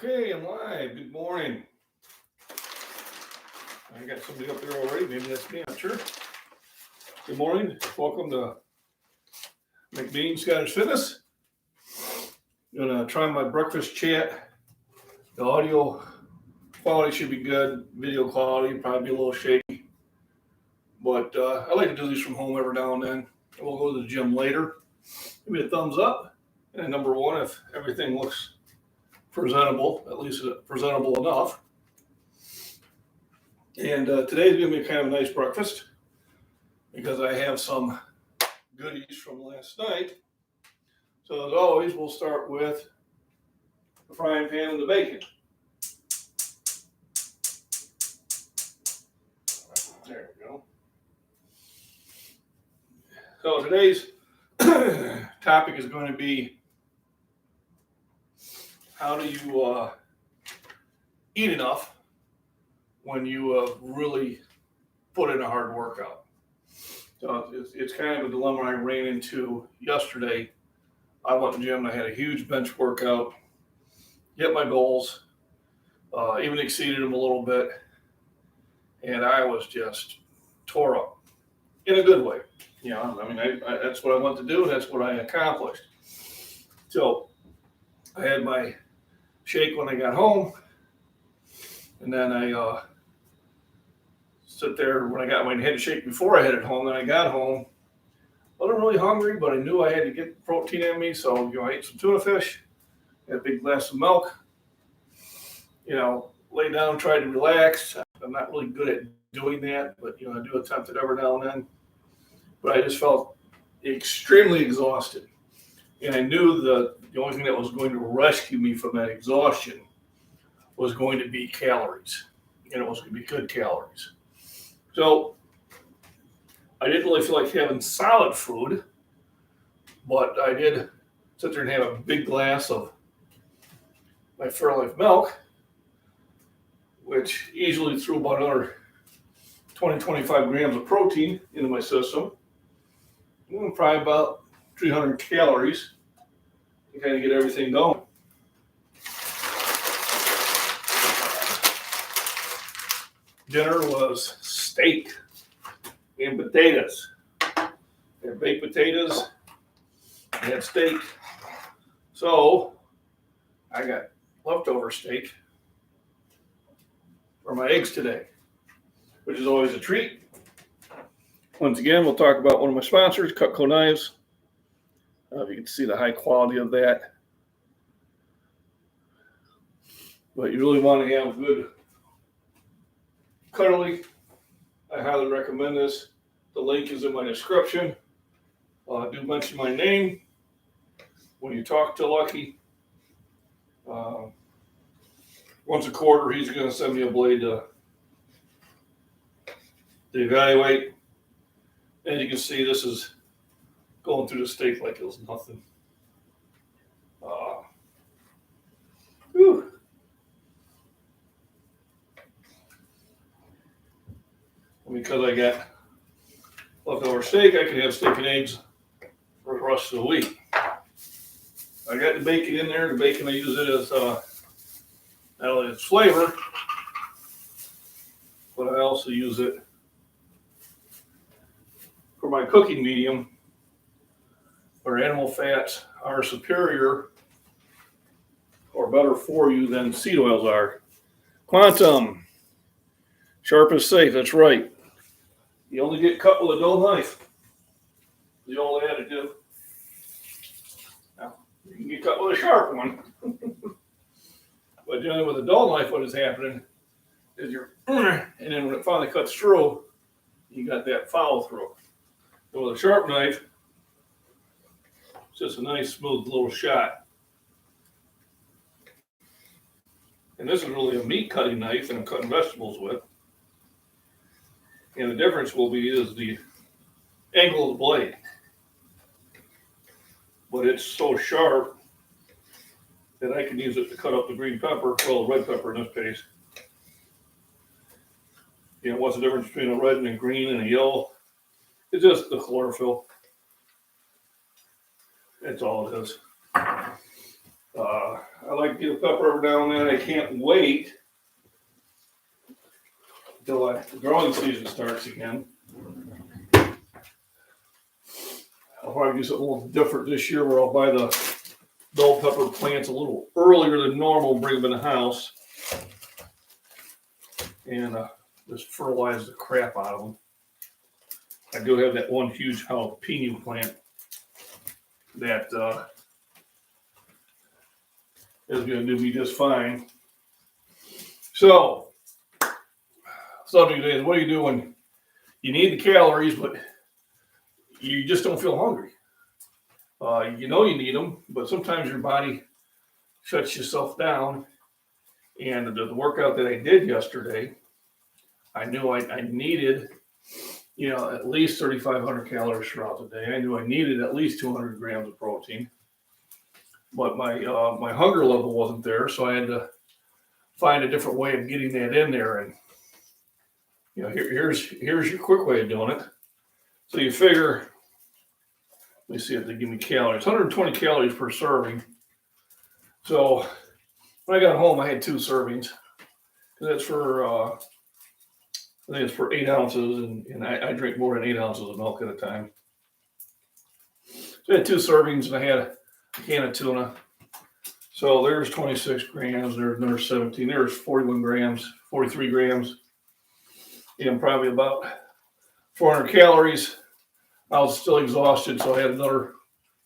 Okay, I'm live. Good morning. I got somebody up there already. Maybe that's me. I'm sure. Good morning. Welcome to McBean Scottish Fitness. I'm gonna try my breakfast chat. The audio quality should be good. Video quality probably be a little shaky, but I like to do these from home every now and then. We'll go to the gym later. Give me a thumbs up. And number one, if everything looks presentable, at least presentable enough. And today's going to be kind of a nice breakfast because I have some goodies from last night. So as always, we'll start with the frying pan and the bacon. There we go. So today's topic is going to be how do you eat enough when you really put in a hard workout. So it's kind of a dilemma I ran into yesterday. I went to the gym and I had a huge bench workout, hit my goals, even exceeded them a little bit, and I was just tore up in a good way. You know, I mean, that's what I want to do, and that's what I accomplished. So I had my shake when I got home, and then I sit there when I got my head shake before I headed home. Then I got home. I wasn't really hungry, but I knew I had to get protein in me, so I ate some tuna fish, had a big glass of milk. Lay down, tried to relax. I'm not really good at doing that, but I do attempt it every now and then. But I just felt extremely exhausted, and I knew the only thing that was going to rescue me from that exhaustion was going to be calories, and it was going to be good calories. So I didn't really feel like having solid food, but I did sit there and have a big glass of my Fairlife milk, which easily threw about another 20-25 grams of protein into my system, and probably about 300 calories to kind of get everything going. Dinner was steak and potatoes. I had baked potatoes, I had steak. So I got leftover steak for my eggs today, which is always a treat. Once again, we'll talk about one of my sponsors, Cutco Knives. If you can see the high quality of that. But you really want to have good cutlery. I highly recommend this. The link is in my description. Do mention my name when you talk to Lucky. Once a quarter, he's going to send me a blade to evaluate. As you can see, this is going through the steak like it was nothing. Because I got leftover steak, I can have steak and eggs for the rest of the week. I got the bacon in there. The bacon, I use it as not only its flavor, but I also use it for my cooking medium, where animal fats are superior or better for you than seed oils are. Quantum, sharp is safe. That's right. You only get cut with a dull knife. The old adage. Now, you can get cut with a sharp one. But generally with a dull knife, what is happening is and then when it finally cuts through, you got that follow through. So with a sharp knife, it's just a nice, smooth little shot. And this is really a meat cutting knife that I'm cutting vegetables with. And the difference is the angle of the blade. But it's so sharp that I can use it to cut up the green pepper, well, the red pepper in this case. What's the difference between a red and a green and a yellow? It's just the chlorophyll. That's all it is. I like to get a pepper every now and then. I can't wait until the growing season starts again. I'll probably do something a little different this year where I'll buy the bell pepper plants a little earlier than normal, bring them in the house, and just fertilize the crap out of them. I do have that one huge jalapeno plant that is going to do me just fine. So, subject today is, what do you do when you need the calories, but you just don't feel hungry? You know you need them, but sometimes your body shuts yourself down. And the workout that I did yesterday, I knew I needed, at least 3,500 calories throughout the day. I knew I needed at least 200 grams of protein, but my hunger level wasn't there, so I had to find a different way of getting that in there. And here's your quick way of doing it. So you figure, let me see if they give me calories. 120 calories per serving. So when I got home, I had 2 servings. That's for I think it's for 8 ounces, and I drink more than 8 ounces of milk at a time. So I had 2 servings, and I had a can of tuna. So there's 26 grams. There's another 17. There's 41 grams, 43 grams, and probably about 400 calories. I was still exhausted, so I had another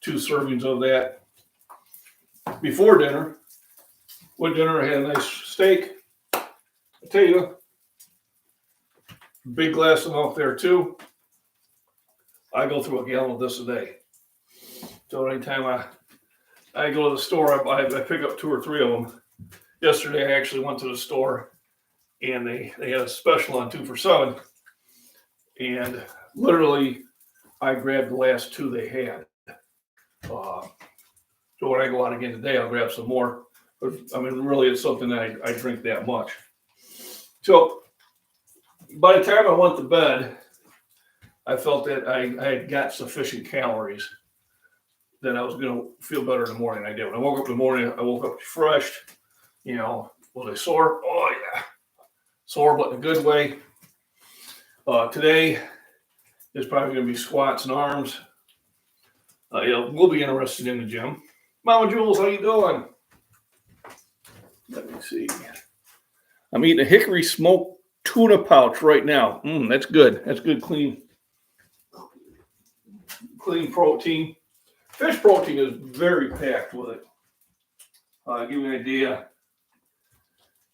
2 servings of that before dinner. With dinner, I had a nice steak. I tell you, big glass of milk there too. I go through a gallon of this a day. So anytime I go to the store, I pick up 2 or 3 of them. Yesterday, I actually went to the store, and they had a special on 2 for $7. And literally, I grabbed the last 2 they had. So when I go out again today, I'll grab some more. But I mean, really, it's something that I drink that much. So by the time I went to bed, I felt that I had got sufficient calories that I was going to feel better in the morning. I did. When I woke up in the morning, I woke up refreshed. Was I sore? Oh, yeah. Sore, but in a good way. Today is probably going to be squats and arms. We'll be interested in the gym. Mama Jules, how you doing? Let me see. I'm eating a hickory smoked tuna pouch right now. That's good. That's good, clean protein. Fish protein is very packed with it. Give you an idea.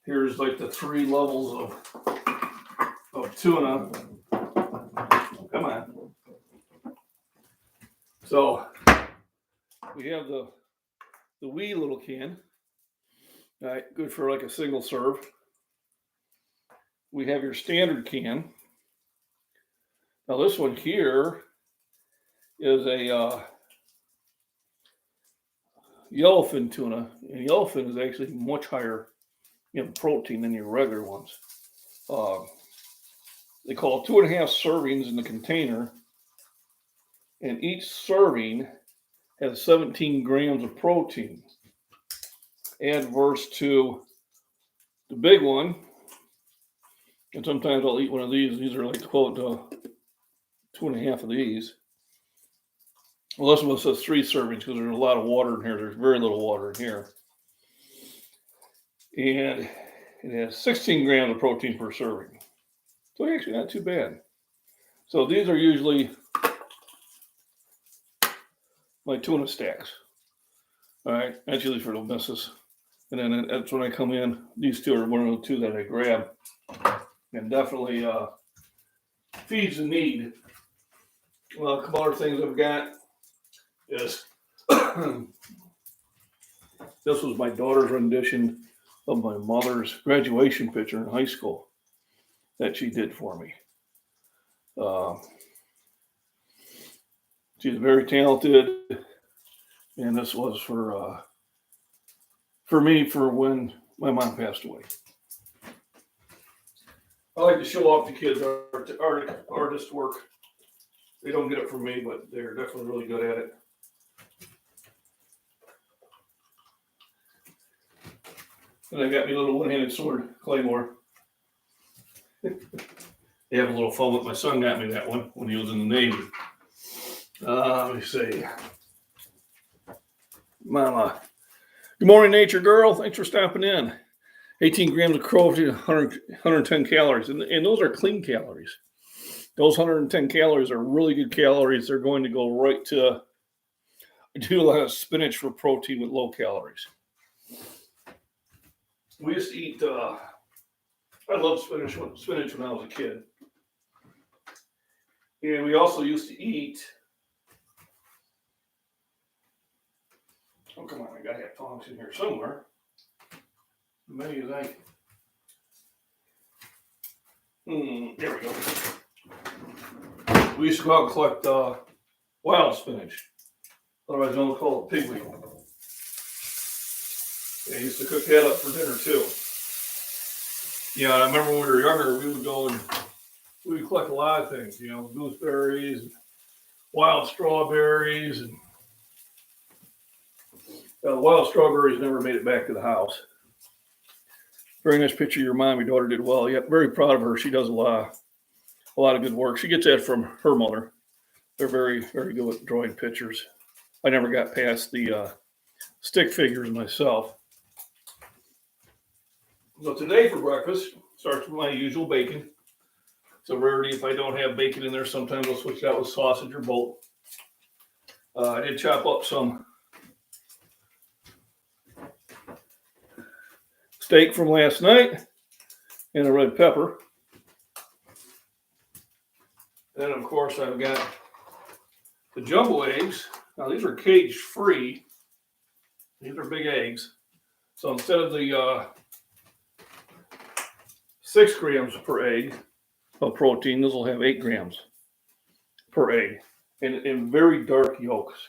Here's like the 3 levels of tuna. Come on. So we have the wee little can. All right, good for like a single serve. We have your standard can. Now this one here is a yellowfin tuna, and yellowfin is actually much higher in protein than your regular ones. They call it 2.5 servings in the container, and each serving has 17 grams of protein. Adverse to the big one, and sometimes I'll eat one of these. These are like 12 to 2.5 of these. Well, this one says 3 servings because there's a lot of water in here. There's very little water in here. And it has 16 grams of protein per serving. So actually not too bad. So these are usually my tuna stacks. All right, that's usually for the missus. And then that's when I come in. These 2 are one of the 2 that I grab. And definitely feeds the need. Well, a couple other things I've got is this was my daughter's rendition of my mother's graduation picture in high school that she did for me. She's very talented, and this was for me for when my mom passed away. I like to show off the kids' artist work. They don't get it from me, but they're definitely really good at it. And I got me a little one-handed sword, Claymore. They have a little fun with my son. Got me that one when he was in the Navy. Let me see. Mama. Good morning, nature girl. Thanks for stopping in. 18 grams of protein, 110 calories. And those are clean calories. Those 110 calories are really good calories. They're going to go right to do a lot of spinach for protein with low calories. We used to eat, I loved spinach when I was a kid. And we also used to eat, oh, come on, I got to have tongs in here somewhere. Many as I, there we go. We used to go out and collect wild spinach, otherwise known called pigweed. I used to cook that up for dinner too. Yeah, I remember when we were younger, we would go and we would collect a lot of things, gooseberries, wild strawberries, and the wild strawberries never made it back to the house. Very nice picture of your mom. Your daughter did well. Yep, very proud of her. She does a lot of good work. She gets that from her mother. They're very, very good with drawing pictures. I never got past the stick figures myself. So today for breakfast, starts with my usual bacon. It's a rarity if I don't have bacon in there. Sometimes I'll switch it out with sausage or both. I did chop up some steak from last night and a red pepper. Then, of course, I've got the jumbo eggs. Now, these are cage free. These are big eggs. So instead of the 6 grams per egg of protein, this will have 8 grams per egg, and very dark yolks.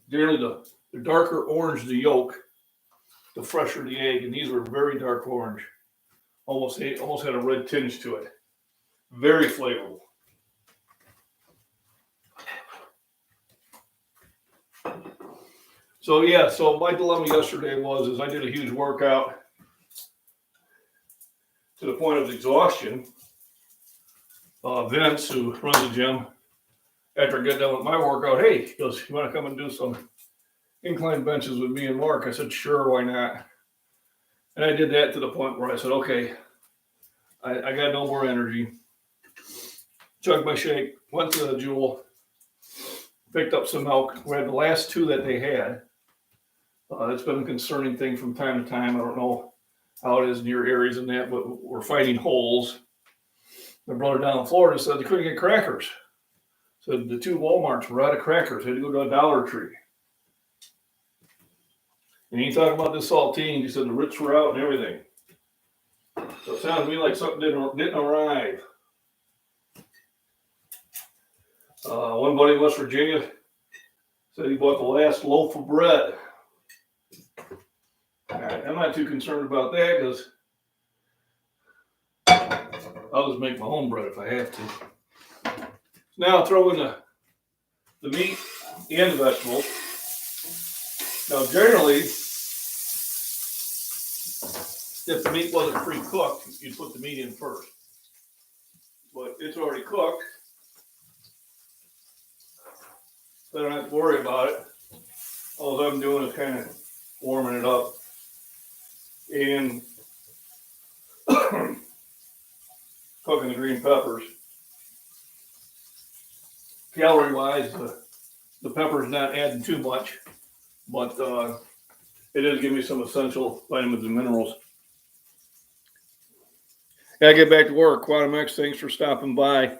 Generally, the darker orange the yolk, the fresher the egg, and these were very dark orange. Almost had a red tinge to it. Very flavorful. So my dilemma yesterday was I did a huge workout to the point of exhaustion. Vince, who runs the gym, after I get done with my workout, hey, he goes, you want to come and do some incline benches with me and Mark? I said, sure, why not? And I did that to the point where I said, okay, I got no more energy. Chugged my shake, went to the Jewel, picked up some milk. We had the last 2 that they had. It's been a concerning thing from time to time. I don't know how it is in your areas and that, but we're fighting holes. My brother down in Florida said they couldn't get crackers. So the 2 Walmarts were out of crackers. They had to go to a Dollar Tree. And he talked about this saltine. He said the Ritz were out and everything. So it sounds to me like something didn't arrive. One buddy in West Virginia said he bought the last loaf of bread. I'm not too concerned about that because I'll just make my own bread if I have to. Now I'll throw in the meat and the vegetables. Now generally, if the meat wasn't pre-cooked, you'd put the meat in first. But it's already cooked, so I don't have to worry about it. All I'm doing is kind of warming it up. And cooking the green peppers. Calorie-wise, the pepper's not adding too much, but it is giving me some essential vitamins and minerals. Gotta get back to work. Quantum X, thanks for stopping by.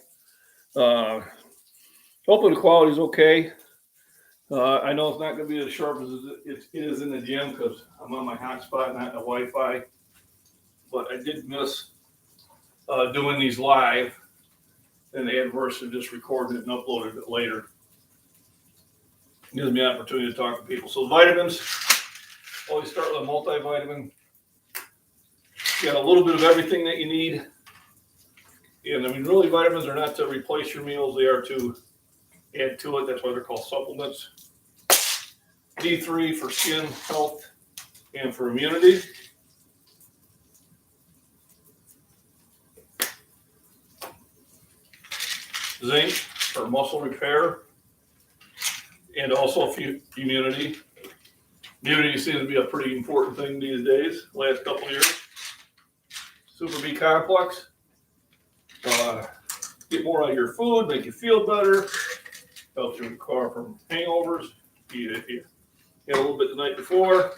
Hopefully the quality's okay. I know it's not going to be as sharp as it is in the gym because I'm on my hotspot, not the Wi-Fi. But I did miss doing these live, and the adversary just recorded it and uploaded it later. It gives me an opportunity to talk to people. So vitamins, always start with a multivitamin. You got a little bit of everything that you need. And I mean, really, vitamins are not to replace your meals. They are to add to it. That's why they're called supplements. D3 for skin health and for immunity. Zinc for muscle repair and also immunity. Immunity seems to be a pretty important thing these days, last couple of years. Super B complex. Get more out of your food, make you feel better. Helps you recover from hangovers. Eat it. You had a little bit the night before.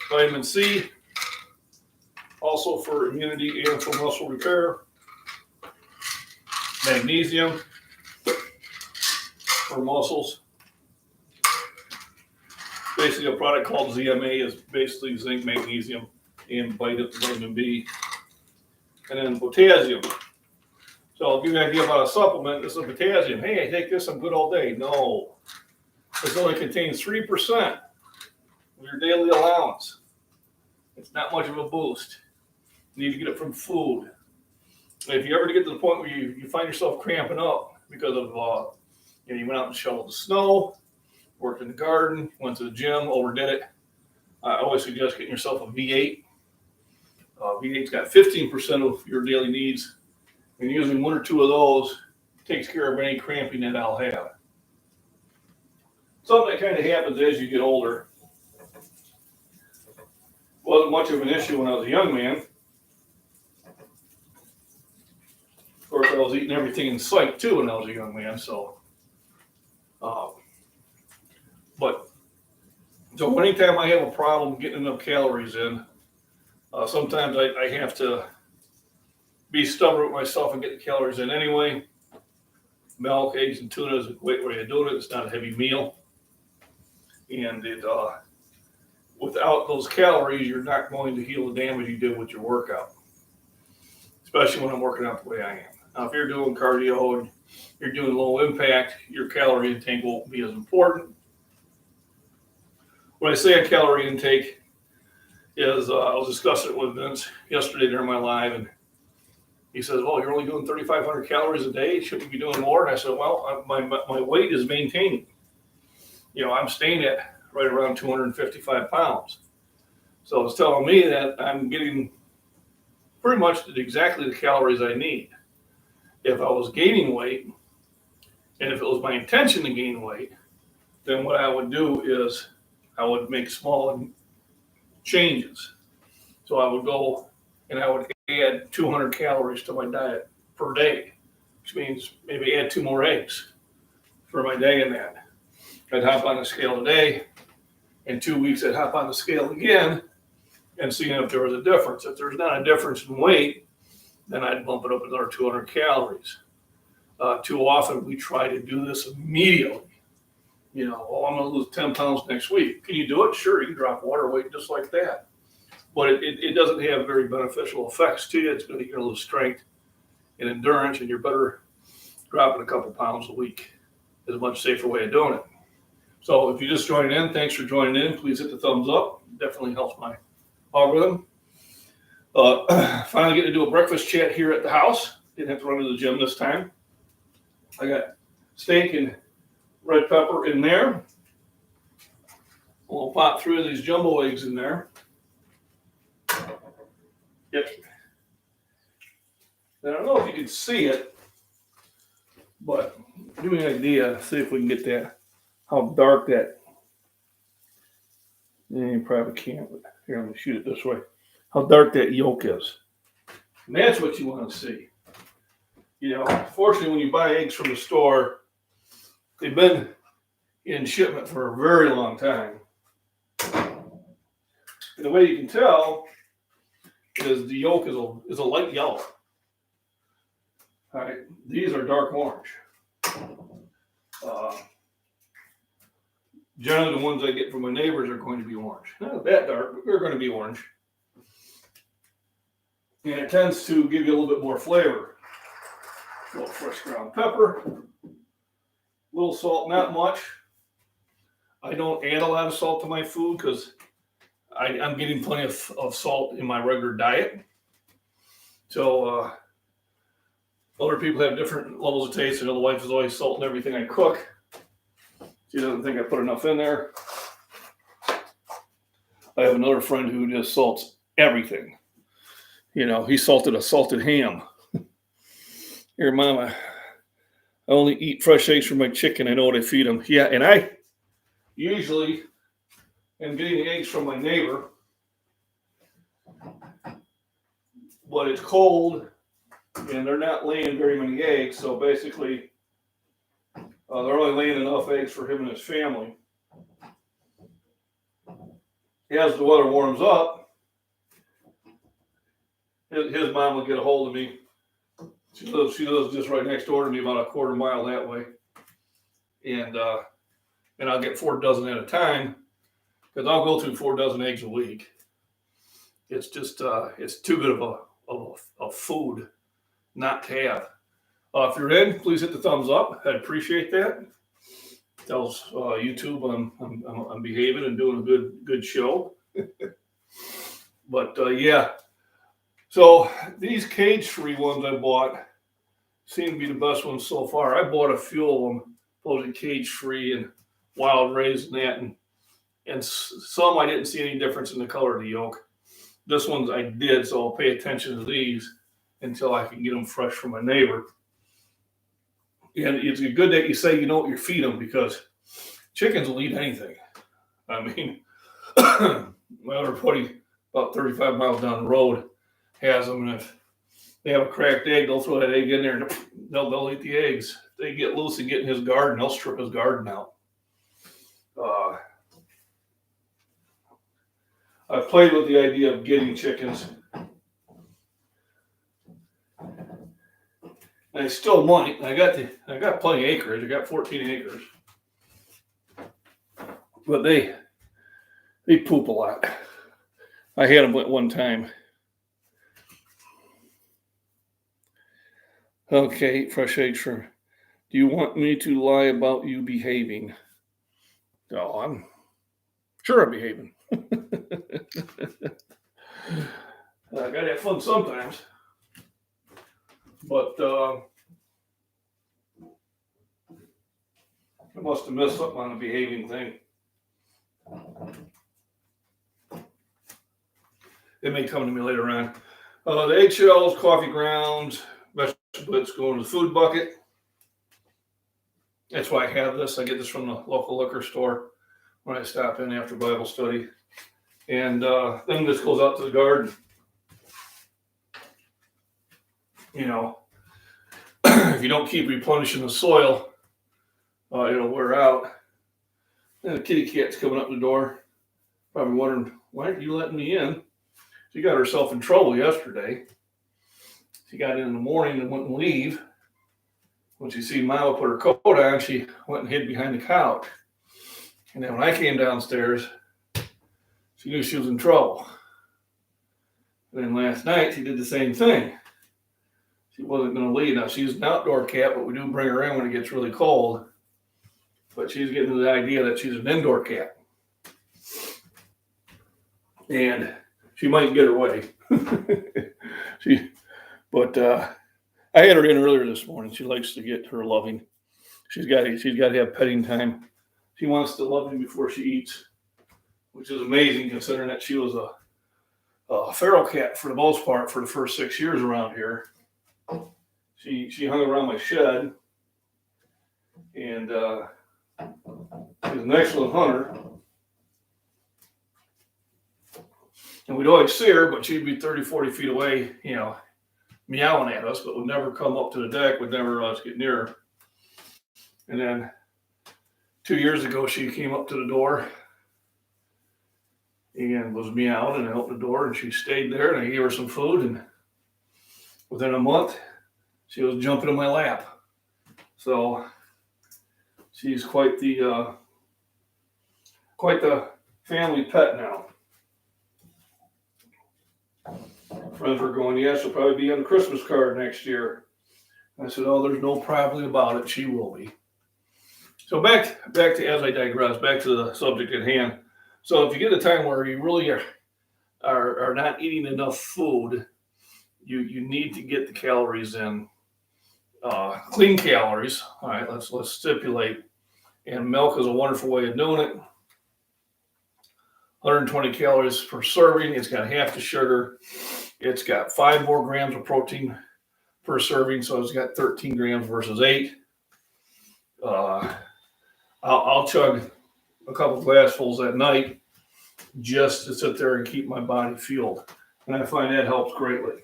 Vitamin C, also for immunity and for muscle repair. Magnesium for muscles. Basically, a product called ZMA is basically zinc, magnesium, and vitamin B. And then potassium. So I'll give you an idea about a supplement. This is potassium. Hey, I take this, I'm good all day. No. This only contains 3% of your daily allowance. It's not much of a boost. You need to get it from food. If you ever get to the point where you find yourself cramping up because of you went out and shoveled the snow, worked in the garden, went to the gym, overdid it, I always suggest getting yourself a V8. V8's got 15% of your daily needs, and using one or two of those takes care of any cramping that I'll have. Something that kind of happens as you get older. Wasn't much of an issue when I was a young man. Of course, I was eating everything in sight too when I was a young man. So anytime I have a problem getting enough calories in, sometimes I have to be stubborn with myself and get the calories in anyway. Milk, eggs, and tuna is a great way of doing it. It's not a heavy meal. And without those calories, you're not going to heal the damage you did with your workout, especially when I'm working out the way I am. Now, if you're doing cardio and you're doing low impact, your calorie intake won't be as important. When I say a calorie intake is, I was discussing it with Vince yesterday during my live, and he says, "Oh, you're only doing 3,500 calories a day. Shouldn't you be doing more?" And I said, "Well, my weight is maintaining. I'm staying at right around 255 pounds. So it's telling me that I'm getting pretty much exactly the calories I need. If I was gaining weight, and if it was my intention to gain weight, then what I would do is I would make small changes. So I would go and I would add 200 calories to my diet per day, which means maybe add 2 more eggs for my day in that. I'd hop on the scale today. In 2 weeks, I'd hop on the scale again and see if there was a difference. If there's not a difference in weight, then I'd bump it up another 200 calories. Too often, we try to do this immediately. I'm going to lose 10 pounds next week. Can you do it? Sure, you can drop water weight just like that. But it doesn't have very beneficial effects to you. It's going to lose strength and endurance, and you're better dropping a couple pounds a week. Is a much safer way of doing it. So if you just joined in, thanks for joining in. Please hit the thumbs up. It definitely helps my algorithm. Finally getting to do a breakfast chat here at the house. Didn't have to run to the gym this time. I got steak and red pepper in there. We'll pop 3 of these jumbo eggs in there. Yep. I don't know if you can see it, but give me an idea. See if we can get that. How dark that, you probably can't, but here, let me shoot it this way. How dark that yolk is. And that's what you want to see. Fortunately, when you buy eggs from the store, they've been in shipment for a very long time. And the way you can tell is the yolk is a light yellow. All right, these are dark orange. Generally, the ones I get from my neighbors are going to be orange. Not that dark, but they're going to be orange. And it tends to give you a little bit more flavor. A little fresh ground pepper. A little salt, not much. I don't add a lot of salt to my food because I'm getting plenty of salt in my regular diet. So other people have different levels of taste. The wife is always salting everything I cook. She doesn't think I put enough in there. I have another friend who just salts everything. He salted a salted ham. Here, Mama, I only eat fresh eggs for my chicken. I know what I feed them. Yeah, and I usually am getting eggs from my neighbor, but it's cold and they're not laying very many eggs. So basically, they're only laying enough eggs for him and his family. As the weather warms up, his mom will get a hold of me. She lives just right next door to me, about a quarter mile that way, and I'll get 4 dozen at a time because I'll go through 4 dozen eggs a week. It's just it's too good of a food not to have. If you're in, please hit the thumbs up. I'd appreciate that. Tells YouTube I'm behaving and doing a good show. But yeah, so these cage-free ones I bought seem to be the best ones so far. I bought a few of them, both cage-free and wild raised and that, and some I didn't see any difference in the color of the yolk. This one's I did, so I'll pay attention to these until I can get them fresh from my neighbor. And it's good that you say you know what you feed them, because chickens will eat anything. I mean, my other buddy, about 35 miles down the road, has them, and if they have a cracked egg, they'll throw that egg in there and they'll eat the eggs. If they get loose and get in his garden, they'll strip his garden out. I've played with the idea of getting chickens. And I still might. I got plenty of acreage. I got 14 acres. But they poop a lot. I had them at one time. Okay, fresh eggs for. Do you want me to lie about you behaving? Oh, I'm sure I'm behaving. I gotta have fun sometimes. But I must have missed something on the behaving thing. It may come to me later on. The eggshells, coffee grounds, vegetable bits go in the food bucket. That's why I have this. I get this from the local liquor store when I stop in after Bible study. And then this goes out to the garden. If you don't keep replenishing the soil, it'll wear out. And the kitty cat's coming up the door, probably wondering, why aren't you letting me in? She got herself in trouble yesterday. She got in the morning and wouldn't leave. When she seen Mama put her coat on, she went and hid behind the couch. And then when I came downstairs, she knew she was in trouble. And then last night, she did the same thing. She wasn't going to leave. Now, she's an outdoor cat, but we do bring her in when it gets really cold. But she's getting to the idea that she's an indoor cat. And she might get her way. But I had her in earlier this morning. She likes to get her loving. She's got to have petting time. She wants to love me before she eats, which is amazing considering that she was a feral cat for the most part for the first 6 years around here. She hung around my shed, and she's an excellent hunter. And we'd always see her, but she'd be 30, 40 feet away, meowing at us, but would never come up to the deck, would never let us get near her. And then 2 years ago, she came up to the door and was meowing, and I opened the door, and she stayed there, and I gave her some food, and within a month, she was jumping in my lap. So she's quite the family pet now. Friends were going, yeah, she'll probably be on the Christmas card next year. I said, oh, there's no problem about it. She will be. So back to, as I digress, back to the subject at hand. So if you get a time where you really are not eating enough food, you need to get the calories in. Clean calories. All right, let's stipulate. And milk is a wonderful way of doing it. 120 calories per serving. It's got half the sugar. It's got 5 more grams of protein per serving, so it's got 13 grams versus 8. I'll chug a couple glassfuls at night just to sit there and keep my body fueled, and I find that helps greatly.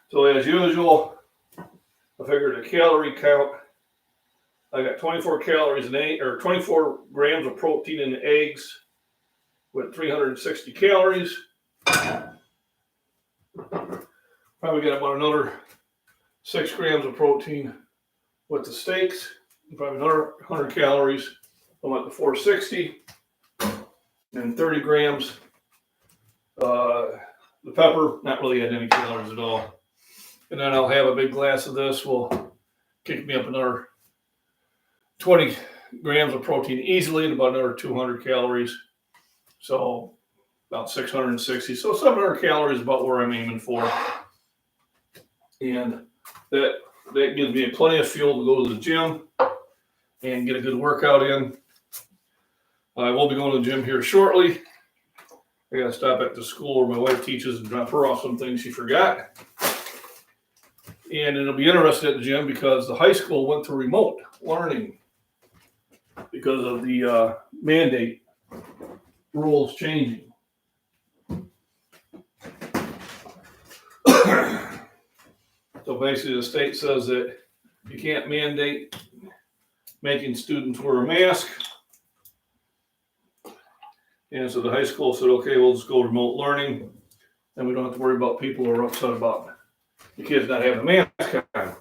So as usual, I figured a calorie count. I got 24 calories in 24 grams of protein in the eggs with 360 calories. Probably got about another 6 grams of protein with the steaks, and probably another 100 calories. I'm at the 460 and 30 grams. The pepper, not really had any calories at all. And then I'll have a big glass of this. Will kick me up another 20 grams of protein easily and about another 200 calories. So about 660. So 700 calories is about where I'm aiming for. And that gives me plenty of fuel to go to the gym and get a good workout in. I will be going to the gym here shortly. I got to stop at the school where my wife teaches and drop her off some things she forgot. And it'll be interesting at the gym because the high school went to remote learning because of the mandate rules changing. So basically the state says that you can't mandate making students wear a mask. And so the high school said, okay, we'll just go remote learning. And we don't have to worry about people who are upset about the kids not having a mask on.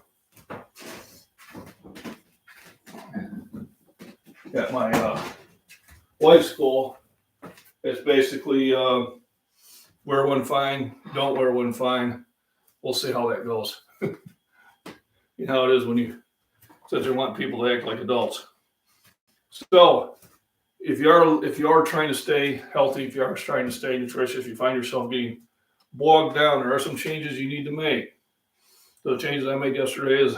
At my wife's school, it's basically wear one fine, don't wear one fine. We'll see how that goes. You know how it is when you sit there and want people to act like adults. So if you are trying to stay healthy, if you are trying to stay nutritious, if you find yourself getting bogged down, there are some changes you need to make. So the changes I made yesterday is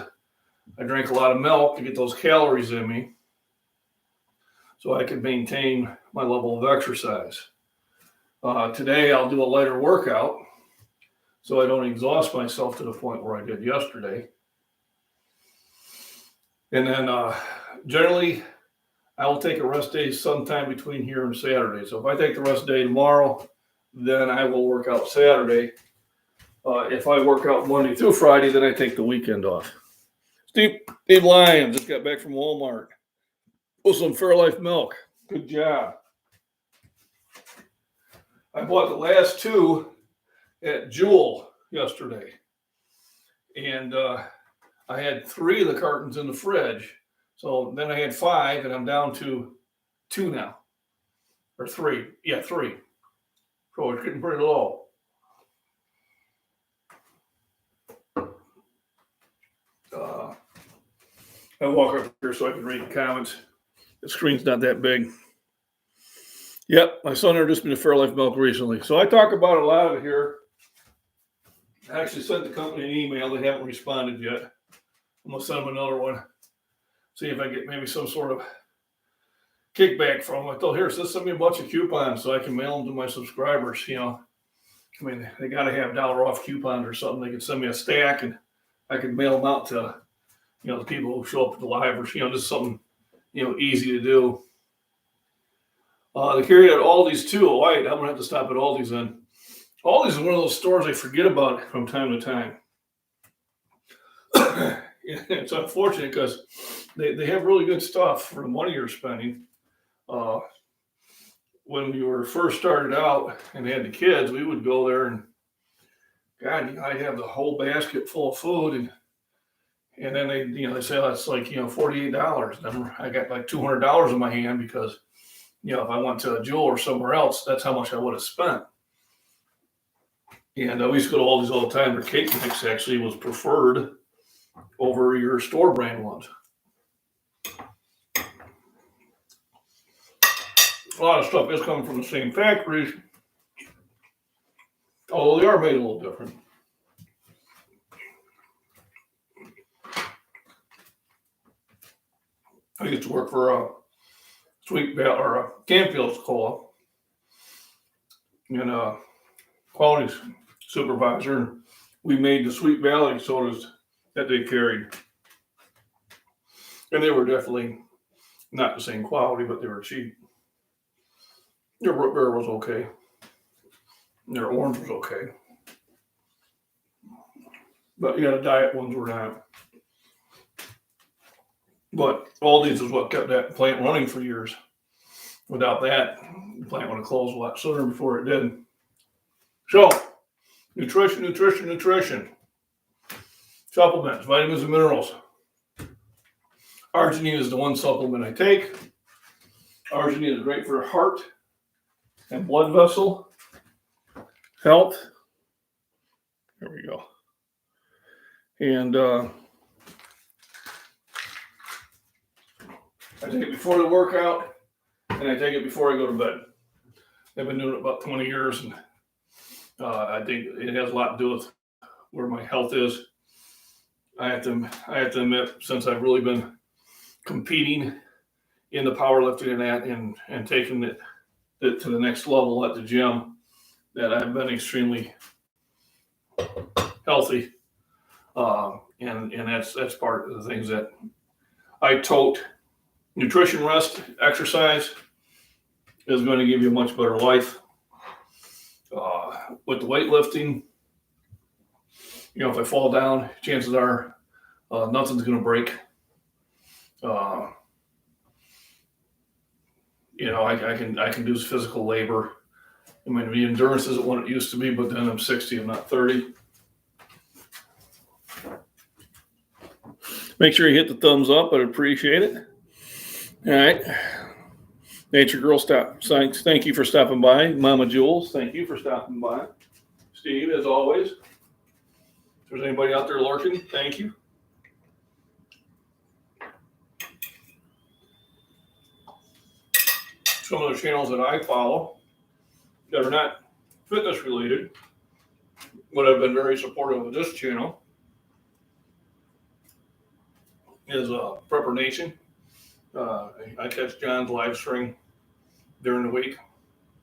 I drank a lot of milk to get those calories in me so I can maintain my level of exercise. Today I'll do a lighter workout so I don't exhaust myself to the point where I did yesterday. And then generally I will take a rest day sometime between here and Saturday. So if I take the rest day tomorrow, then I will work out Saturday. If I work out Monday through Friday, then I take the weekend off. Steve Lyons just got back from Walmart with some Fairlife milk. Good job. I bought the last 2 at Jewel yesterday. And I had 3 of the cartons in the fridge. So then I had 5, and I'm down to 2 now. Or 3. Yeah, 3. So it's getting pretty low. I walk up here so I can read the comments. The screen's not that big. Yep, my son introduced me to Fairlife milk recently. So I talk about a lot of it here. I actually sent the company an email. They haven't responded yet. I'm going to send them another one. See if I get maybe some sort of kickback from them. I told, here, just send me a bunch of coupons so I can mail them to my subscribers. You know, I mean, they got to have $1 off coupons or something. They can send me a stack and I can mail them out to, you know, the people who show up at the live, or, you know, just something, you know, easy to do. They carry it at Aldi's too. Oh, wait, I'm going to have to stop at Aldi's then. Aldi's is one of those stores I forget about from time to time. It's unfortunate because they have really good stuff for the money you're spending. When we were first started out and had the kids, we would go there and, God, I'd have the whole basket full of food, and then they say that's like, $48. And I got like $200 in my hand because, if I went to a Jewel or somewhere else, that's how much I would have spent. And we used to go to Aldi's all the time. Their cake mix actually was preferred over your store brand ones. A lot of stuff is coming from the same factories, although they are made a little different. I used to work for a Sweet Valley or a Campfields co-op and a quality supervisor. And we made the Sweet Valley sodas that they carried. And they were definitely not the same quality, but they were cheap. Their root beer was okay. Their orange was okay. But yeah, the diet ones were not. But Aldi's is what kept that plant running for years. Without that, the plant would have closed a lot sooner before it did. So, nutrition. Supplements, vitamins and minerals. Arginine is the one supplement I take. Arginine is great for heart and blood vessel health. There we go. And I take it before the workout, and I take it before I go to bed. I've been doing it about 20 years, and I think it has a lot to do with where my health is. I have to admit, since I've really been competing in the powerlifting and that, and taking it to the next level at the gym, that I've been extremely healthy, and that's part of the things that I tote. Nutrition, rest, exercise is going to give you a much better life. With the weightlifting, if I fall down, chances are nothing's going to break. I can do physical labor. I mean, the endurance isn't what it used to be, but then I'm 60, I'm not 30. Make sure you hit the thumbs up. I'd appreciate it. All right. Nature Girl, thank you for stopping by. Mama Jules, thank you for stopping by. Steve, as always. If there's anybody out there lurking, thank you. Some of the channels that I follow that are not fitness related, but I've been very supportive of this channel, is Prepper Nation. I catch John's live stream during the week.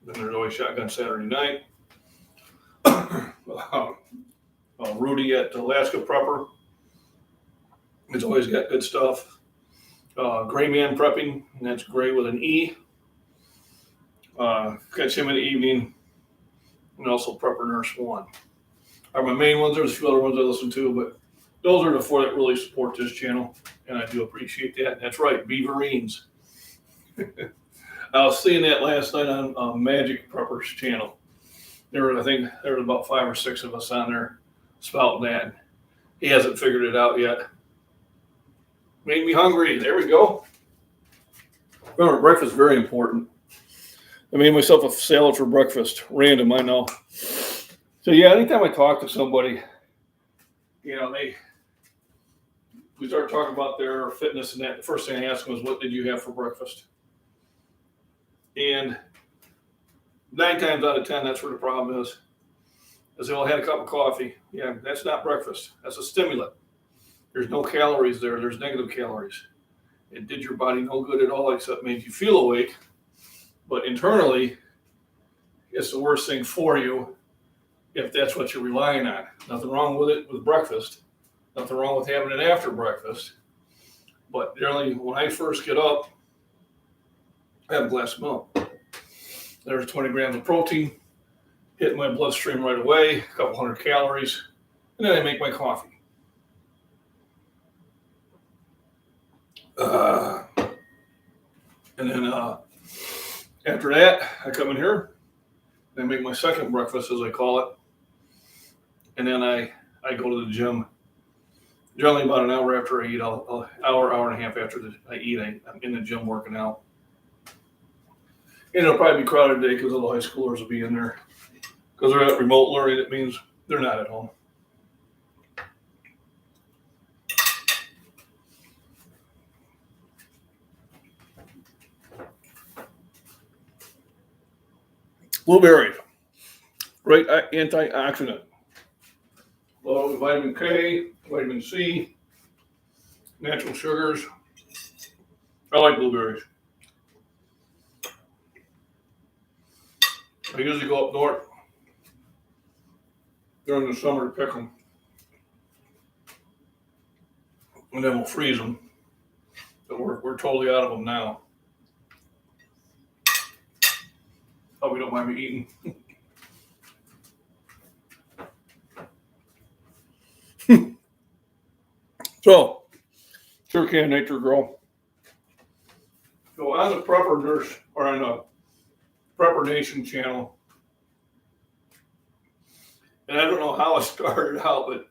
Then there's always Shotgun Saturday night. Rudy at Alaska Prepper. He's always got good stuff. Gray Man Prepping, and that's Gray with an E. Catch him in the evening. And also Prepper Nurse 1 are my main ones. There's a few other ones I listen to, but those are the 4 that really support this channel, and I do appreciate that. That's right, Beaverines. I was seeing that last night on Magic Prepper's channel. I think there was about 5 or 6 of us on there spouting that. He hasn't figured it out yet. Made me hungry. There we go. Remember, breakfast is very important. I made myself a salad for breakfast. Random, I know. So yeah, anytime I talk to somebody, we start talking about their fitness and that. The first thing I ask them is, "What did you have for breakfast?" And 9 times out of 10, that's where the problem is. I say, "Well, I had a cup of coffee." Yeah, that's not breakfast. That's a stimulant. There's no calories there. There's negative calories. It did your body no good at all, except made you feel awake. But internally, it's the worst thing for you if that's what you're relying on. Nothing wrong with it with breakfast. Nothing wrong with having it after breakfast. But generally, when I first get up, I have a glass of milk. There's 20 grams of protein hitting my bloodstream right away, a couple hundred calories, and then I make my coffee. And then after that, I come in here, and I make my second breakfast, as I call it, and then I go to the gym. Generally about an hour after I eat, hour and a half after I eat, I'm in the gym working out. And it'll probably be crowded today because all the high schoolers will be in there. Because they're at remote learning, it means they're not at home. Blueberry, great antioxidant. Low in vitamin K, vitamin C, natural sugars, I like blueberries. I usually go up north during the summer to pick them, and then we'll freeze them. But we're totally out of them now. Oh, we don't mind me eating. So, sure can nature grow. So on the Prepper Nurse, or on the Prepper Nation channel, and I don't know how it started out,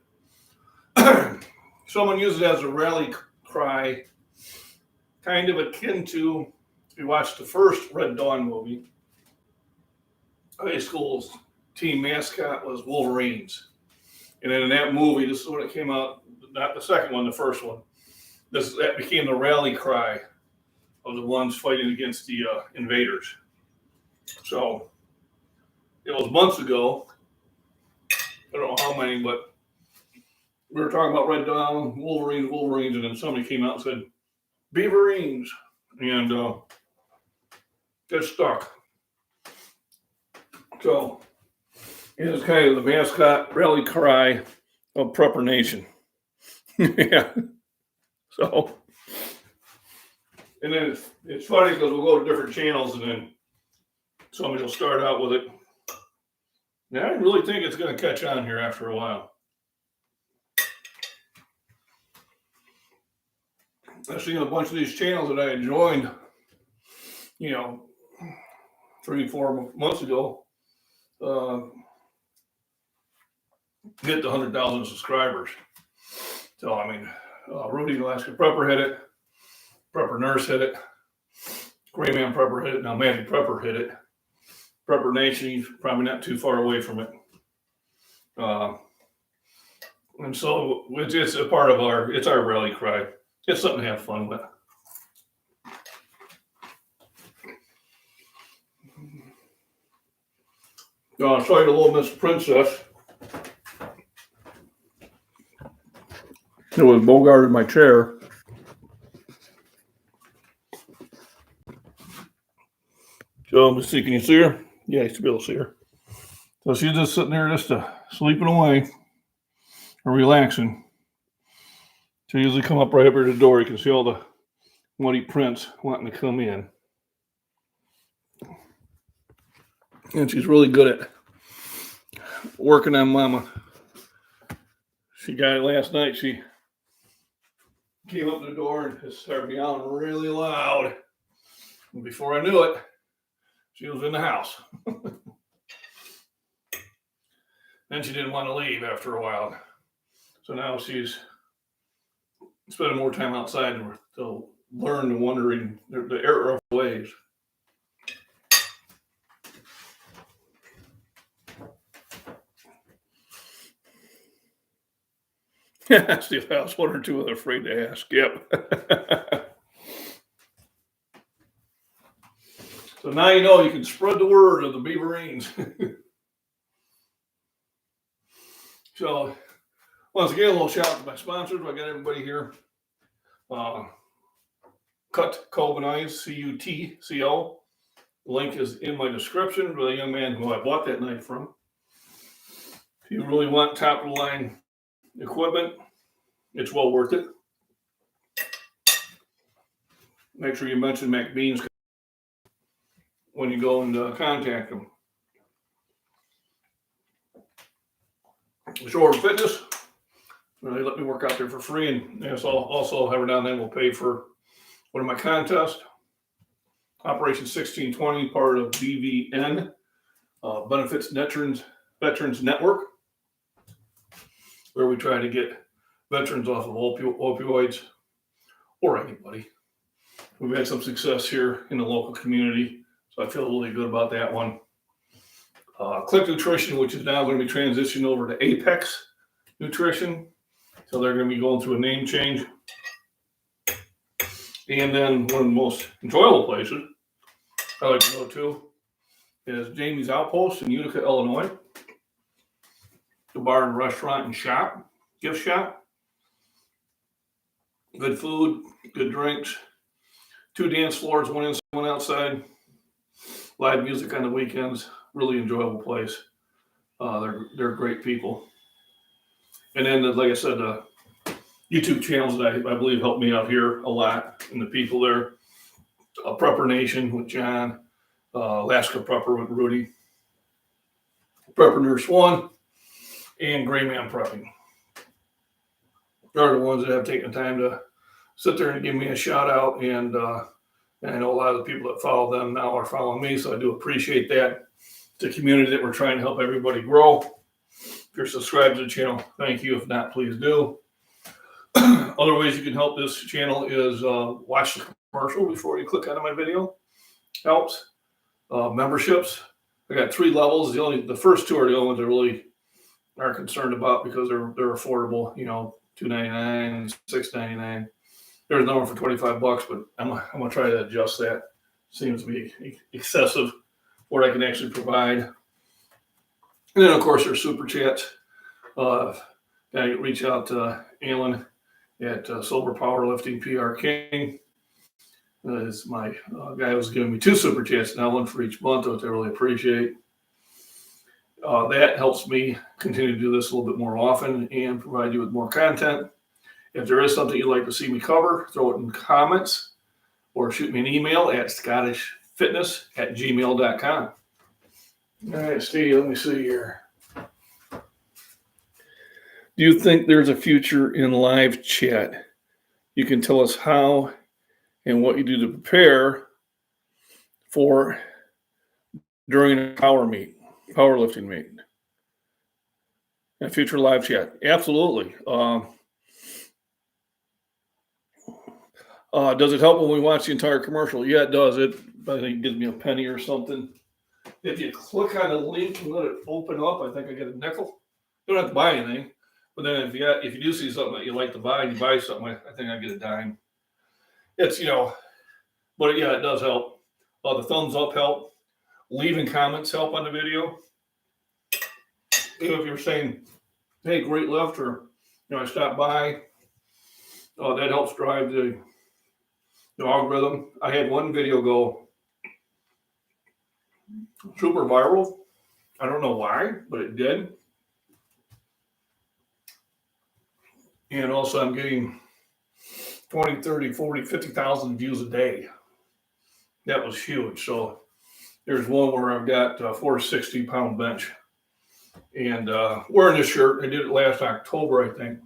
but someone used it as a rally cry, kind of akin to, if you watched the first Red Dawn movie, high school's team mascot was Wolverines. And then in that movie, this is when it came out, not the second one, the first one, that became the rally cry of the ones fighting against the invaders. So it was months ago. I don't know how many, but we were talking about Red Dawn, Wolverines, and then somebody came out and said, Beaverines, and it stuck. So it is kind of the mascot rally cry of Prepper Nation. Yeah. So, and then it's funny because we'll go to different channels and then somebody will start out with it. Now, I really think it's going to catch on here after a while. I've seen a bunch of these channels that I had joined, 3-4 months ago, get to 100,000 subscribers. So, I mean, Rudy Alaska Prepper hit it, Prepper Nurse hit it, Gray Man Prepper hit it, now Magic Prepper hit it. Prepper Nation, he's probably not too far away from it. And so it's a part of it's our rally cry. It's something to have fun with. I'll show you the Little Miss Princess. It was Bogart in my chair. So let's see, can you see her? Yeah, you should be able to see her. So she's just sitting there, just sleeping away or relaxing. She usually come up right up to the door. You can see all the muddy prints wanting to come in. And she's really good at working on Mama. She got it last night. She came up to the door and just started meowing really loud. And before I knew it, she was in the house. Then she didn't want to leave after a while. So now she's spending more time outside to learn the wondering, the error of ways. Steve House, one or two are afraid to ask. Yep. So now you know you can spread the word of the Beaverines. So once again, a little shout out to my sponsors. I got everybody here. Cut Cob and Ice, CUTCO. The link is in my description for the young man who I bought that knife from. If you really want top of the line equipment, it's well worth it. Make sure you mention McBean's when you go and contact them. Shore Fitness, they let me work out there for free, and also every now and then we'll pay for one of my contests. Operation 1620, part of BVN, Benefits Veterans Network, where we try to get veterans off of opioids or anybody. We've had some success here in the local community, so I feel really good about that one. Click Nutrition, which is now going to be transitioned over to Apex Nutrition. So they're going to be going through a name change. And then one of the most enjoyable places I like to go to is Jamie's Outpost in Utica, Illinois. The bar and restaurant and shop, gift shop. Good food, good drinks, 2 dance floors, one inside, one outside. Live music on the weekends. Really enjoyable place. They're great people. And then, like I said, YouTube channels that I believe helped me out here a lot, and the people there. Prepper Nation with John, Alaska Prepper with Rudy, Prepper Nurse One, and Gray Man Prepping. They're the ones that have taken time to sit there and give me a shout out, and I know a lot of the people that follow them now are following me, so I do appreciate that. It's a community that we're trying to help everybody grow. If you're subscribed to the channel, thank you. If not, please do. Other ways you can help this channel is watch the commercial before you click on my video. Helps. Memberships. I got 3 levels. The first 2 are the only ones I really are concerned about because they're affordable. You know, $2.99, $6.99. There's no one for $25, but I'm gonna try to adjust that. Seems to be excessive what I can actually provide. And then of course there's super chats. I reach out to Alan at Sober Powerlifting PR King. Is my guy who's giving me 2 super chats now, one for each month, which I really appreciate. That helps me continue to do this a little bit more often and provide you with more content. If there is something you'd like to see me cover, throw it in the comments or shoot me an email at scottishfitness@gmail.com. All right, Steve, let me see here. Do you think there's a future in live chat? You can tell us how and what you do to prepare for during a powerlifting meet. A future live chat. Absolutely. Does it help when we watch the entire commercial? Yeah, it does. I think it gives me a penny or something. If you click on the link and let it open up, I think I get a nickel. You don't have to buy anything. But then if you do see something that you like to buy and you buy something, I think I get a dime. It's, but yeah, it does help. The thumbs up help. Leaving comments help on the video. Even if you're saying, hey, great lift, or, I stopped by, that helps drive the algorithm. I had one video go super viral. I don't know why, but it did. And also I'm getting 20, 30, 40, 50,000 views a day. That was huge. So there's one where I've got a 460-pound bench. And wearing this shirt, I did it last October, I think.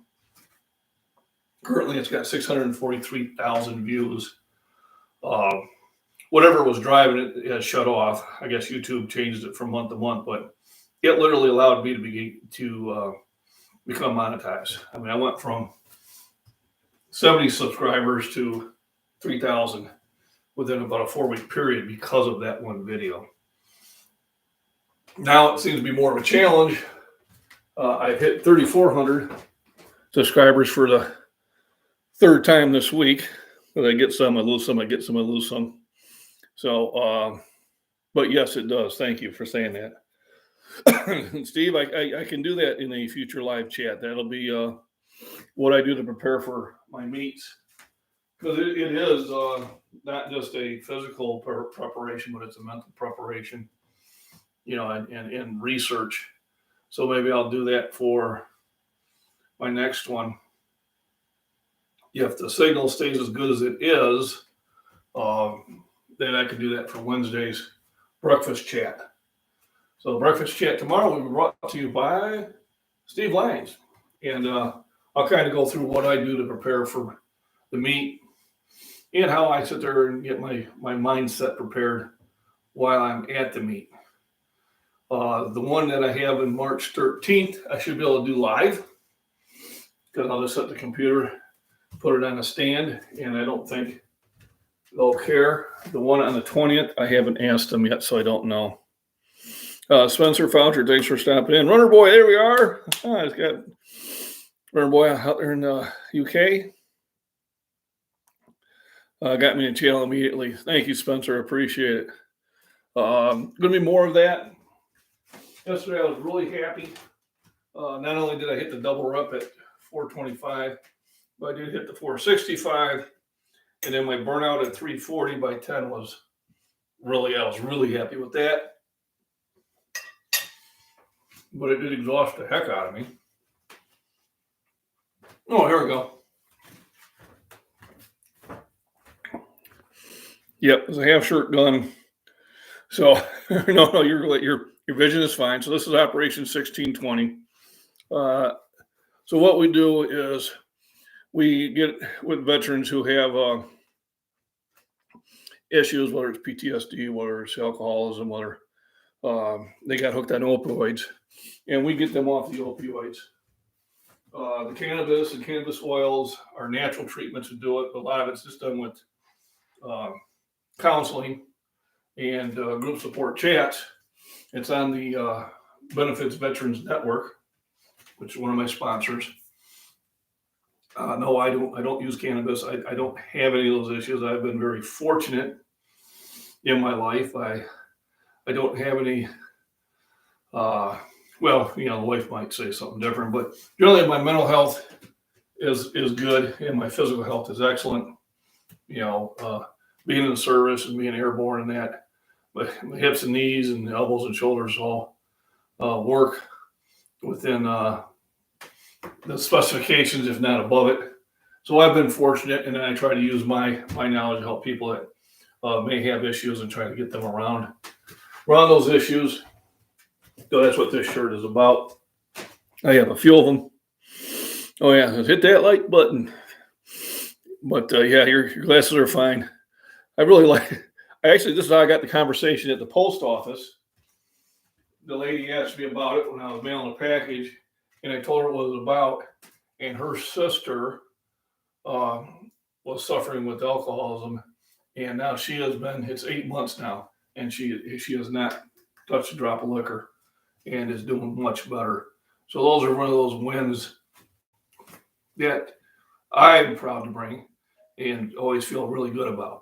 Currently, it's got 643,000 views. Whatever was driving it has shut off. I guess YouTube changes it from month to month, but it literally allowed me to become monetized. I mean, I went from 70 subscribers to 3,000 within about a 4-week period because of that one video. Now it seems to be more of a challenge. I've hit 3,400 subscribers for the 3rd time this week. But I get some, I lose some, I get some, I lose some. So, but yes, it does. Thank you for saying that. Steve, I can do that in a future live chat. That'll be what I do to prepare for my meets. Because it is not just a physical preparation, but it's a mental preparation, and research. So maybe I'll do that for my next one. If the signal stays as good as it is, then I could do that for Wednesday's breakfast chat. So breakfast chat tomorrow will be brought to you by Steve Lyons. And I'll kind of go through what I do to prepare for the meet and how I sit there and get my mindset prepared while I'm at the meet. The one that I have in March 13th, I should be able to do live because I'll just set the computer, put it on a stand, and I don't think they'll care. The one on the 20th, I haven't asked them yet, so I don't know. Spencer Foucher, thanks for stopping in. Runner Boy, there we are. It's got Runner Boy out there in the UK. Got me in the channel immediately. Thank you, Spencer. Appreciate it. Going to be more of that. Yesterday, I was really happy. Not only did I hit the double rep at 425, but I did hit the 465. And then my burnout at 340 by 10 was I was really happy with that. But it did exhaust the heck out of me. Oh, here we go. Yep, it's a half shirt gun. So no, your vision is fine. So this is Operation 1620. So what we do is we get with veterans who have issues, whether it's PTSD, whether it's alcoholism, whether they got hooked on opioids, and we get them off the opioids. The cannabis and cannabis oils are natural treatments to do it, but a lot of it's just done with counseling and group support chats. It's on the Benefits Veterans Network, which is one of my sponsors. No, I don't use cannabis. I don't have any of those issues. I've been very fortunate in my life. I don't have any. Well, the wife might say something different, but generally my mental health is good and my physical health is excellent. Being in the service and being airborne and that, but my hips and knees and elbows and shoulders all work within the specifications, if not above it. So I've been fortunate, and I try to use my knowledge to help people that may have issues and try to get them around those issues. So that's what this shirt is about. I have a few of them. Oh yeah, hit that like button. But yeah, your glasses are fine. I really like. This is how I got the conversation at the post office. The lady asked me about it when I was mailing a package, and I told her what it was about. And her sister was suffering with alcoholism, and now she has been. It's 8 months now, and she has not touched a drop of liquor, and is doing much better. So those are one of those wins that I'm proud to bring, and always feel really good about.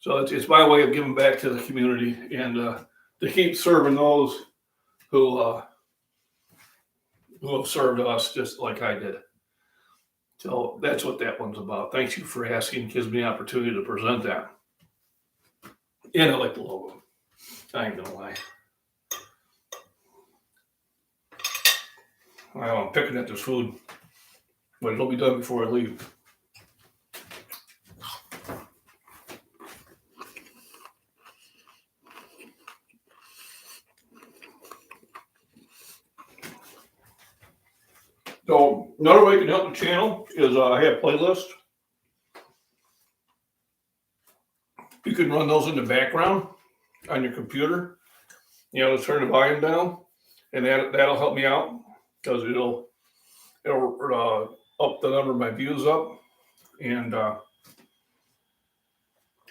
So it's my way of giving back to the community and to keep serving those who have served us just like I did. So that's what that one's about. Thank you for asking. It gives me the opportunity to present that. And I like the logo. I ain't gonna lie. I'm picking at this food, but it'll be done before I leave. So another way you can help the channel is I have playlists. You can run those in the background on your computer. Just turn the volume down, and that'll help me out because it'll up the number of my views up, and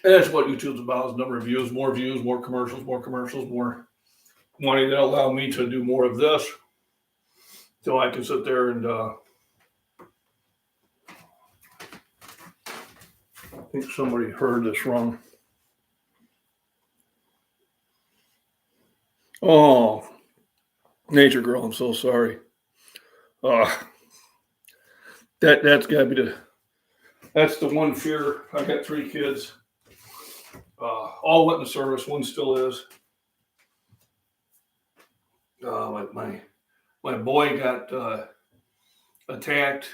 that's what YouTube's about: is number of views, more commercials, more money. That'll allow me to do more of this. So I can sit there and I think somebody heard this wrong. Oh, Nature Girl, I'm so sorry. That's gotta be that's the one fear. I got 3 kids. All went in the service. One still is. My boy got attacked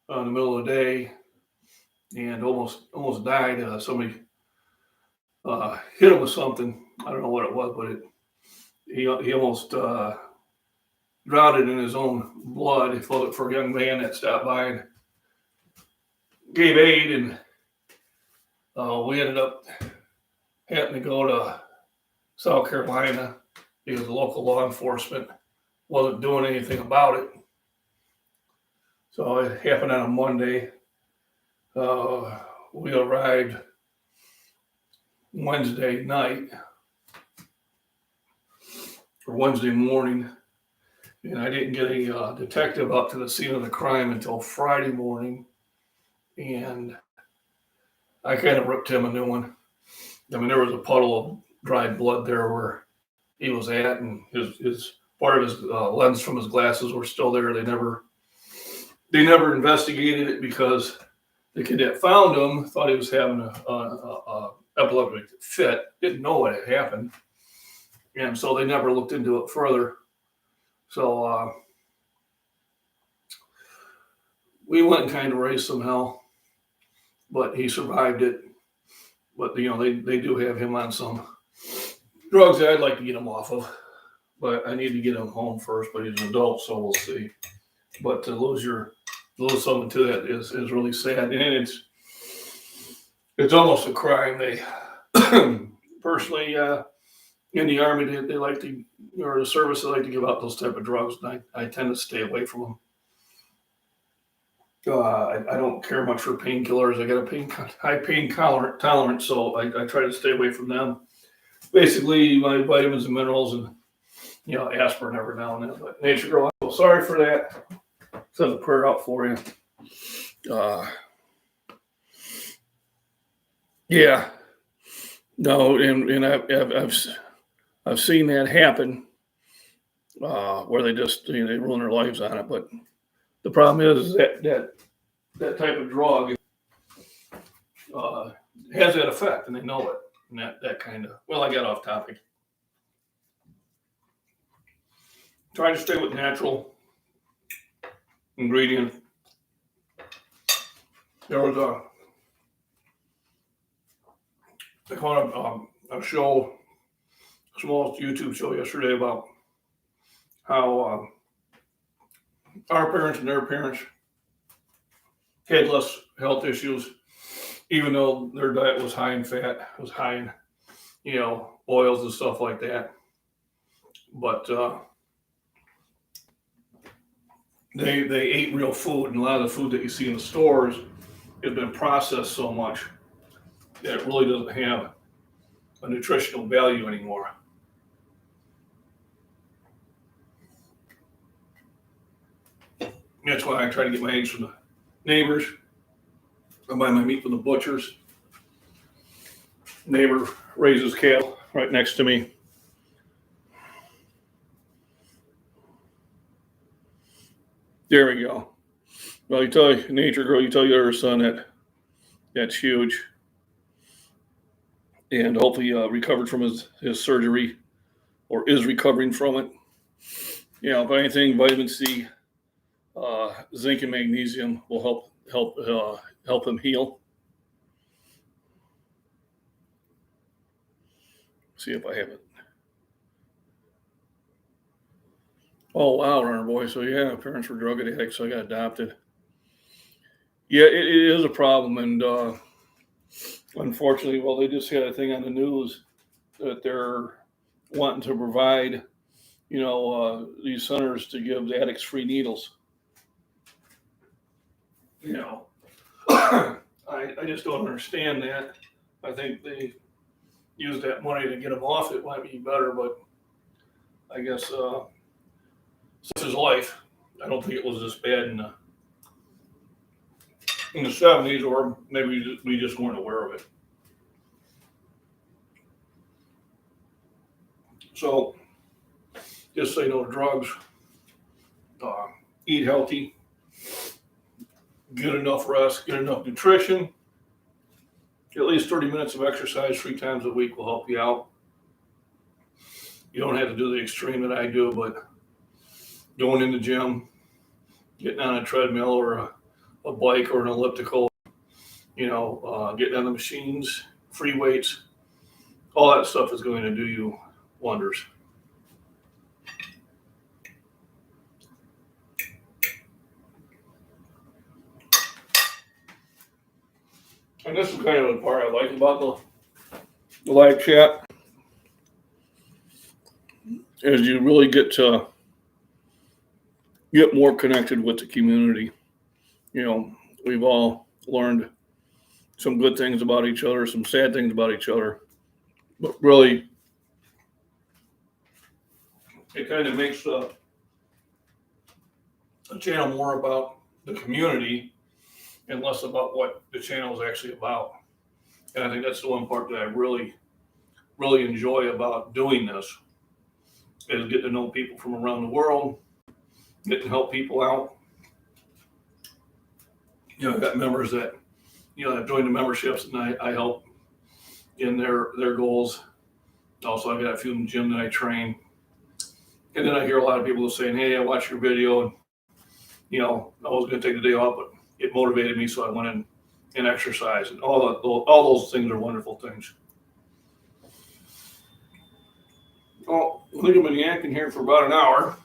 in the middle of the day and almost died. Somebody hit him with something. I don't know what it was, but he almost drowned it in his own blood for a young man that stopped by and gave aid, and we ended up having to go to South Carolina because the local law enforcement wasn't doing anything about it. So it happened on a Monday. We arrived Wednesday night or Wednesday morning, and I didn't get a detective up to the scene of the crime until Friday morning, and I kind of ripped him a new one. I mean, there was a puddle of dried blood there where he was at, and his part of his lens from his glasses were still there. They never investigated it because the kid that found him thought he was having a epileptic fit, didn't know what had happened, and so they never looked into it further. So we went and kind of raised some hell, but he survived it. But they do have him on some drugs that I'd like to get him off of, but I need to get him home first. But he's an adult, so we'll see. But to lose someone to that is really sad, and it's almost a crime. They personally in the Army they like to, or the service, they like to give out those type of drugs, and I tend to stay away from them. I don't care much for painkillers. I got a high pain tolerance, so I try to stay away from them. Basically, my vitamins and minerals and aspirin every now and then. But Nature Girl, I'm so sorry for that. Send a prayer out for you. Yeah, no, and I've seen that happen where they just they ruin their lives on it. But the problem is that type of drug has that effect, and they know it. And that kind of, I got off topic. Try to stay with natural ingredient. There was I caught a show, a small YouTube show yesterday about how our parents and their parents had less health issues, even though their diet was high in fat, was high in, oils and stuff like that. But they ate real food, and a lot of the food that you see in the stores has been processed so much that it really doesn't have a nutritional value anymore. That's why I try to get my eggs from the neighbors. I buy my meat from the butchers. Neighbor raises cattle right next to me. There we go. Well, you tell Nature Girl, you tell your son that's huge. And hopefully recovered from his surgery, or is recovering from it. If anything, vitamin C, zinc, and magnesium will help him heal. See if I have it. Oh wow, Runner Boy. So yeah, parents were drug addicts, so I got adopted. Yeah, it is a problem, and unfortunately, they just had a thing on the news that they're wanting to provide, these centers to give the addicts free needles. I just don't understand that. I think they use that money to get them off. It might be better, but I guess such is life. I don't think it was this bad in the 70s, or maybe we just weren't aware of it. So just say no to drugs, eat healthy, get enough rest, get enough nutrition. At least 30 minutes of exercise 3 times a week will help you out. You don't have to do the extreme that I do, but going in the gym, getting on a treadmill or a bike or an elliptical, getting on the machines, free weights, all that stuff is going to do you wonders. And this is kind of the part I like about the live chat, is you really get to get more connected with the community. We've all learned some good things about each other, some sad things about each other, but really it kind of makes the channel more about the community and less about what the channel is actually about. And I think that's the one part that I really, really enjoy about doing this, is getting to know people from around the world, getting to help people out. I've got members that I've joined the memberships and I help in their goals. Also, I've got a few in the gym that I train. And then I hear a lot of people saying, hey, I watched your video and, I was going to take the day off, but it motivated me. So I went in and exercised, and all those things are wonderful things. Well, I think I've been yanking here for about an hour.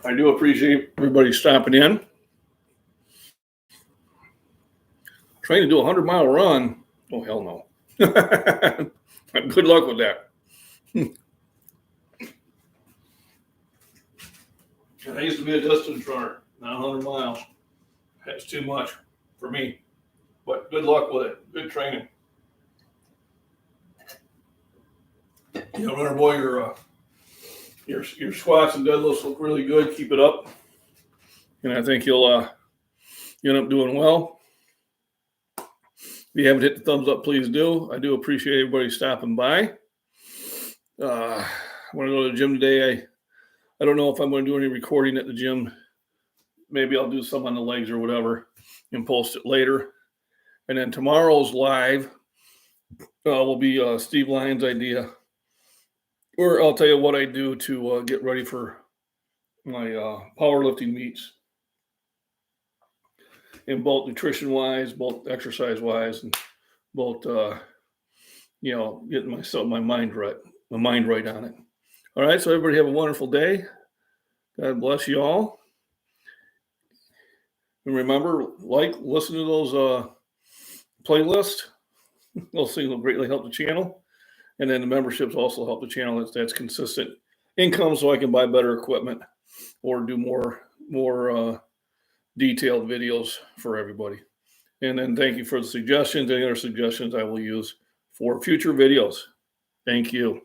I do appreciate everybody stopping in. Trying to do a 100-mile run. Oh, hell no. Good luck with that. I used to be a distance runner, not 100 miles. That's too much for me. But good luck with it. Good training. Runner boy, your squats and deadlifts look really good. Keep it up, and I think you'll end up doing well. If you haven't hit the thumbs up, please do. I do appreciate everybody stopping by. I want to go to the gym today. I don't know if I'm going to do any recording at the gym. Maybe I'll do some on the legs or whatever and post it later. And then tomorrow's live will be Steve Lyons' idea. Or I'll tell you what I do to get ready for my powerlifting meets. In both nutrition-wise, both exercise-wise, and both, getting my mind right on it. All right, so everybody have a wonderful day. God bless you all. And remember, listen to those playlists. Those things will greatly help the channel. And then the memberships also help the channel. That's consistent income, so I can buy better equipment or do more detailed videos for everybody. And then thank you for the suggestions. Any other suggestions I will use for future videos. Thank you.